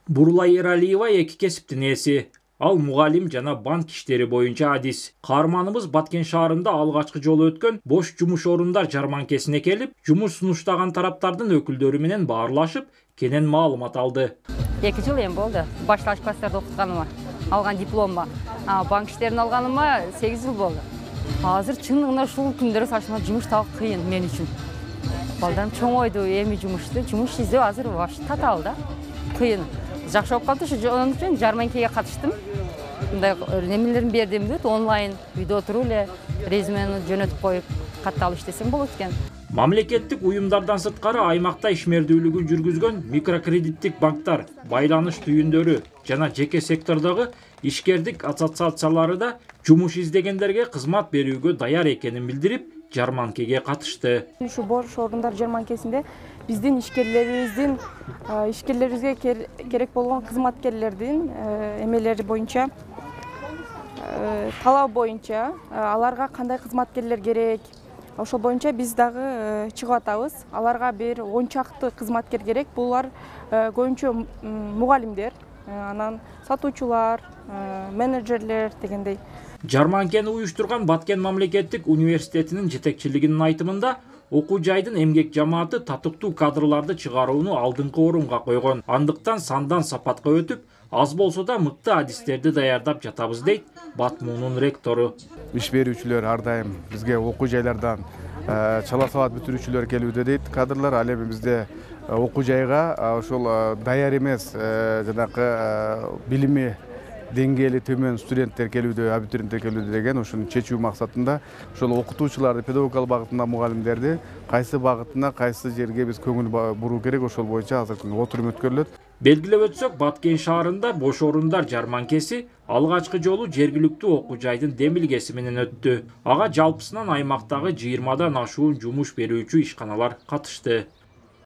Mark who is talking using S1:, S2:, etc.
S1: Бурлай Эралиева эки кесиптин ээси. Ал мугалим жана банк иштери боюнча адис. Каарманыбыз Баткен шаарында алгачкы жолу өткөн бош жумуш орундар жарманкесине келип, жумуш сунуштаган тараптардын өкүлдөрү менен баарлашып, кенен маалымат алды.
S2: 2 жыл эми болду. Башталгыч класстарда окутканыма, алган дипломума. Банк иштерин алганыма 8 жыл болду. Азыр чындыгында ушул күндөрү сачына жумуш табуу кыйын мен үчүн. Балдарым чоңойду, эми жумуш издөө азыр вообще татаал да. Кыйын. Жакшы болуп калды, ошон үчүн жарманкеге катыштым. Мындай немелерин бердим дейт, онлайн үйдө отуруп эле резюмени жөнөтүп коюп катталып иштесем болот экен.
S1: Мамлекеттик уюмдардан сырткары аймакта ишмердүүлүгүн жүргүзгөн микрокредиттик банктар, байланыш түйүндөрү жана жеке сектордогу ишкердик ассоциациялары да жумуш издегендерге кызмат берүүгө даяр экенин билдирип, жарманкеге катышты.
S3: Ушу бош орундар жарманкесинде биздин ишкерлерибизге керек болгон кызматкерлердин эмелери боюнча, талап боюнча, аларга кандай кызматкерлер керек, ошол боюнча биз дагы чыгып атабыз. Аларга бир 10 чакты кызматкер керек. Булар көбүнчө мугалимдер, анан сатуучулар, менеджерлер дегендей.
S1: Жарманкени уюштурган Баткен мамлекеттик университетинин жетекчилигинин айтымында, окуу жайдын эмгек жамааты татыктуу кадрларды чыгарууну алдыңкы орунга койгон. Андыктан сандан сапатка өтүп, аз болсо да мыкты адистерди даярдап жатабыз дейт Батмунун ректору.
S4: Иш берүүчүлөр ар дайым бизге окуу жайлардан чала сабат бүтүрүүчүлөр келүүдө дейт кадрлар. Ал эми бизде окуу жайга ошол даяр эмес жанакы билими деңгээли төмөн студенттер келүүдө, абитуриенттер келүүдө деген ушуну чечүү максатында ошол окутуучуларды, педагогикалык багытында мугалимдерди кайсы багытына, кайсы жерге биз көңүл буруу керек, ошол боюнча азыркы күндө отурум өткөрүлөт.
S1: Белгилеп өтсөк, Баткен шаарында бош орундар жарманкеси алгачкы жолу жергиликтүү окуу жайдын демилгеси менен өттү. Ага жалпысынан аймактагы 20дан ашуун жумуш берүүчү ишканалар катышты.